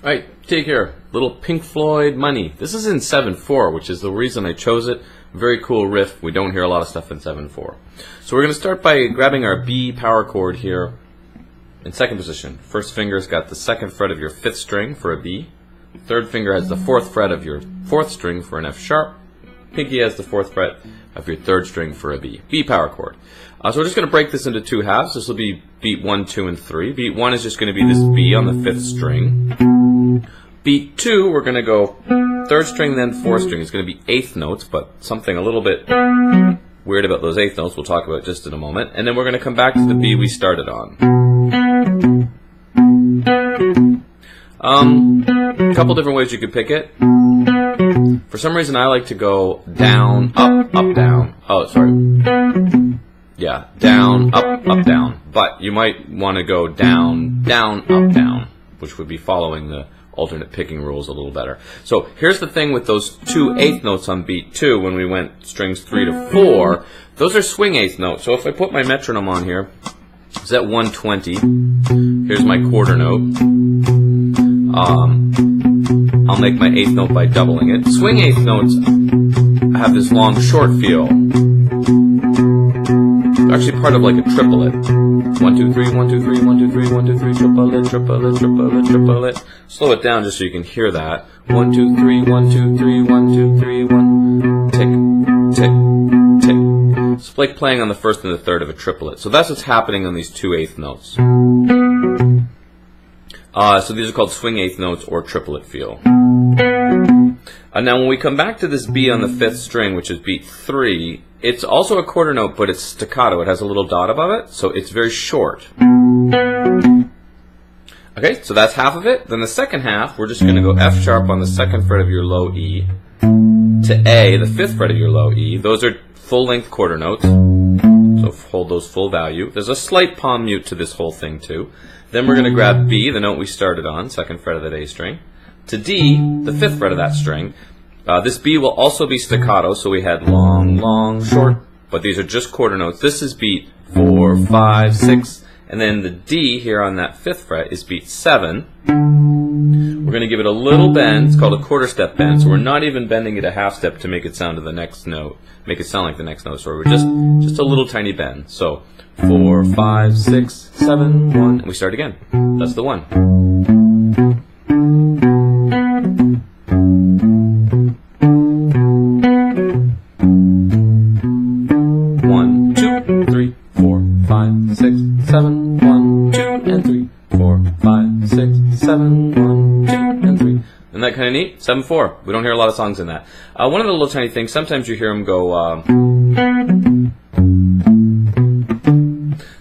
Alright, take here. Little Pink Floyd Money. This is in 7/4, which is the reason I chose it. Very cool riff. We don't hear a lot of stuff in 7/4. So we're going to start by grabbing our B power chord here in second position. First finger's got the second fret of your fifth string for a B. Third finger has the fourth fret of your fourth string for an F sharp. Pinky has the fourth fret of your third string for a B. B power chord. So we're just going to break this into two halves. This will be beat 1, 2, and 3. Beat 1 is just going to be this B on the fifth string. Beat 2, we're going to go third string, then fourth string. It's going to be eighth notes, but something a little bit weird about those eighth notes we'll talk about just in a moment. And then we're going to come back to the B we started on. A couple different ways you could pick it. For some reason I like to go down, up, up, down. Oh, sorry. Yeah, down, up, up, down. But you might want to go down, down, up, down, which would be following the alternate picking rules a little better. So here's the thing with those two eighth notes on beat 2 when we went strings 3 to 4. Those are swing eighth notes. So if I put my metronome on here, it's at 120. Here's my quarter note. I'll make my eighth note by doubling it. Swing eighth notes have this long short feel. They're actually part of like a triplet. 1, 2, 3, 1, 2, 3, 1, 2, 3, 1, 2, 3, triplet, triplet, triplet, triplet. Slow it down just so you can hear that. 1, 2, 3, 1, 2, 3, 1, 2, 3, 1. Tick, tick, tick. It's like playing on the first and the third of a triplet. So that's what's happening on these two eighth notes. So these are called swing eighth notes or triplet feel. Now when we come back to this B on the fifth string, which is beat 3, it's also a quarter note, but it's staccato. It has a little dot above it, so it's very short. Okay, so that's half of it. Then the second half, we're just going to go F sharp on the second fret of your low E to A, the fifth fret of your low E. Those are full-length quarter notes, so hold those full value. There's a slight palm mute to this whole thing too. Then we're going to grab B, the note we started on, second fret of that A string, to D, the fifth fret of that string. This B will also be staccato, so we had long, long, short, but these are just quarter notes. This is beat 4, 5, 6, and then the D here on that fifth fret is beat 7. We're going to give it a little bend. It's called a quarter step bend, so we're not even bending it a half step to make it sound to the next note, make it sound like the next note. So we're just a little tiny bend. So 4, 5, 6, 7, 1, and we start again. That's the 1. 1, 2, 3, 4, 5, 6, 7, 1, 2, and 3, 4, 5, 6, 7, 1, 2, and 3. Isn't that kind of neat? 7/4. We don't hear a lot of songs in that. One of the little tiny things, sometimes you hear them go,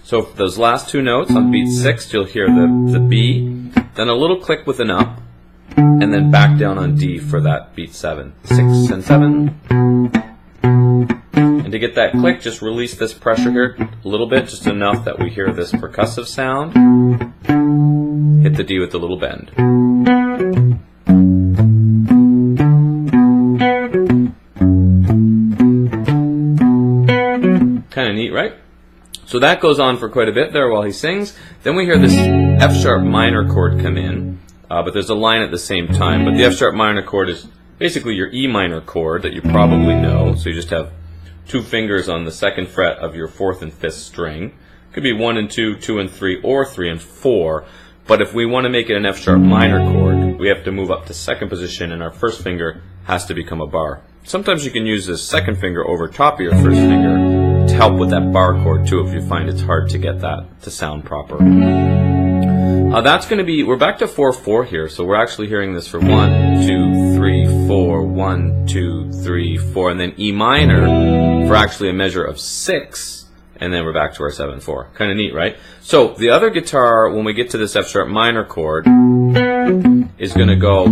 so for those last two notes on beat 6, you'll hear the B, then a little click with an up, and then back down on D for that beat 7. 6 and 7. And to get that click, just release this pressure here a little bit, just enough that we hear this percussive sound. Hit the D with the little bend. Kind of neat, right? So that goes on for quite a bit there while he sings. Then we hear this F sharp minor chord come in, but there's a line at the same time. But the F sharp minor chord is basically your E minor chord that you probably know. So you just have two fingers on the second fret of your fourth and fifth string. Could be 1 and 2, 2 and 3, or 3 and 4. But if we want to make it an F sharp minor chord, we have to move up to second position, and our first finger has to become a bar. Sometimes you can use this second finger over top of your first finger to help with that bar chord too if you find it's hard to get that to sound proper. That's going to be, we're back to 4/4 here, so we're actually hearing this for 1, 2, 3, 4, 1, 2, 3, 4, and then E minor for actually a measure of 6, and then we're back to our 7/4. Kind of neat, right? So the other guitar, when we get to this F sharp minor chord, is going to go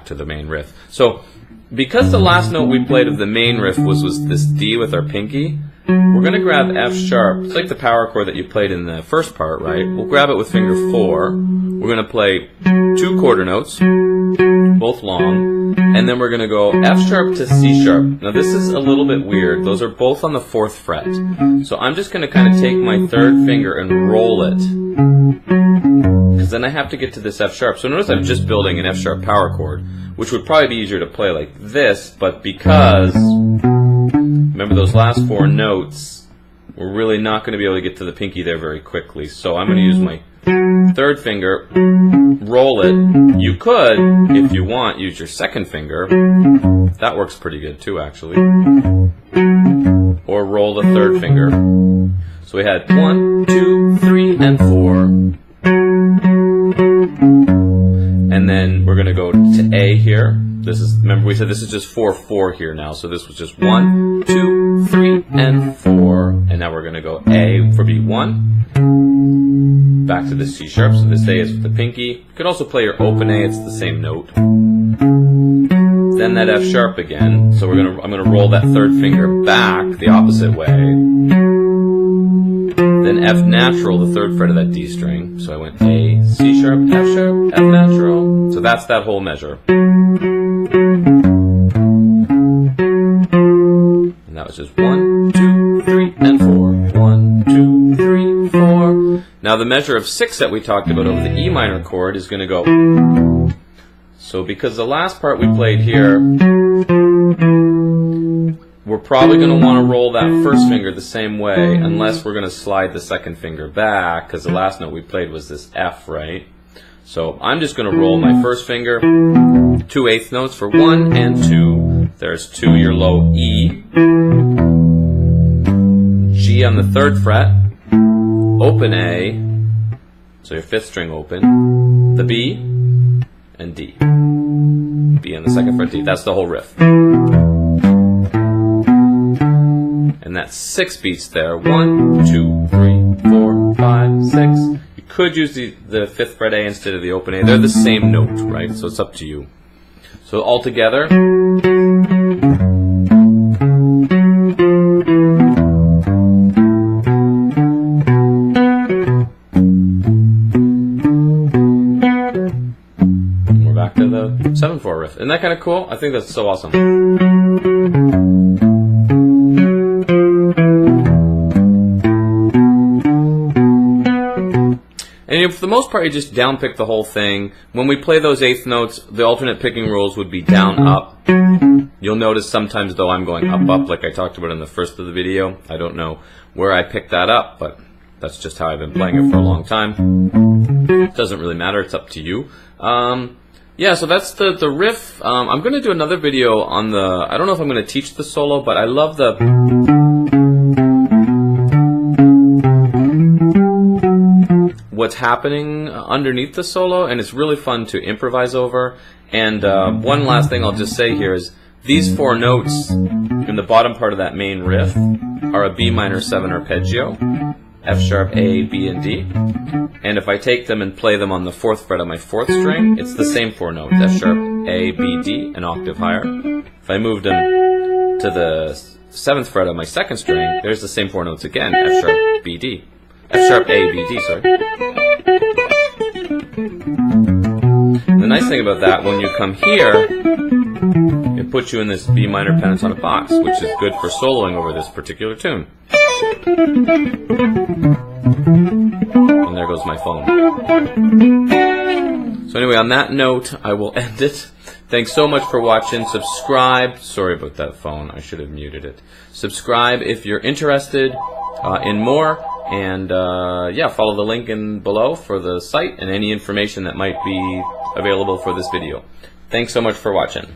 to the main riff. So because the last note we played of the main riff was this D with our pinky, we're we're going to grab F sharp. It's like the power chord that you played in the first part, right? We'll grab it with finger 4. We're going to play 2 quarter notes, both long, and then we're going to go F sharp to C sharp. Now this is a little bit weird. Those are both on the 4th fret. So I'm just going to kind of take my 3rd finger and roll it, because then I have to get to this F sharp. So notice I'm just building an F sharp power chord, which would probably be easier to play like this, but because, remember those last 4 notes, we're really not going to be able to get to the pinky there very quickly. So I'm going to use my 3rd finger, roll it. You could, if you want, use your 2nd finger. That works pretty good too, actually. Or roll the 3rd finger. So we had 1, 2, 3, and 4. And then we're going to go to A here. This is, remember we said this is just 4, 4 here now. So this was just 1, 2, 3, and 4. And now we're going to go A for B1. Back to the C sharp. So this A is with the pinky. You could also play your open A. It's the same note. Then that F sharp again. So I'm going to roll that 3rd finger back the opposite way. Then F natural, the 3rd fret of that D string. So I went A, C sharp, F natural. So that's that whole measure. And that was just 1, 2, 3, and 4. 1, 2, 3, 4. Now the measure of 6 that we talked about over the E minor chord is going to go. So because the last part we played here, we're probably going to want to roll that 1st finger the same way, unless we're going to slide the 2nd finger back, because the last note we played was this F, right? So I'm just going to roll my 1st finger, 2 eighth notes for 1 and 2. There's 2, your low E. G on the 3rd fret, open A, so your 5th string open, the B, and D. B on the 2nd fret, D. That's the whole riff. And that's 6 beats there. 1, 2, 3, 4, 5, 6. You could use the 5th fret A instead of the open A. They're the same note, right? So it's up to you. So all together. We're back to the 7/4 riff. Isn't that kind of cool? I think that's so awesome. And for the most part, you just downpick the whole thing. When we play those 8th notes, the alternate picking rules would be down, up. You'll notice sometimes, though, I'm going up, up, like I talked about in the first of the video. I don't know where I picked that up, but that's just how I've been playing it for a long time. It doesn't really matter. It's up to you. Yeah, so that's the riff. I'm going to do another video on the... I don't know if I'm going to teach the solo, but I love the... what's happening underneath the solo, and it's really fun to improvise over. And one last thing I'll just say here is these 4 notes in the bottom part of that main riff are a B minor 7 arpeggio, F sharp, A, B, and D. And if I take them and play them on the 4th fret of my 4th string, it's the same 4 notes, F sharp, A, B, D, an octave higher. If I moved them to the 7th fret of my 2nd string, there's the same 4 notes again, F sharp, B, D. F sharp, A, B, D, sorry. The nice thing about that, when you come here, it puts you in this B minor pentatonic box, which is good for soloing over this particular tune. And there goes my phone. So anyway, on that note, I will end it. Thanks so much for watching. Subscribe. Sorry about that phone. I should have muted it. Subscribe if you're interested in more. And yeah, follow the link in below for the site and any information that might be available for this video. Thanks so much for watching.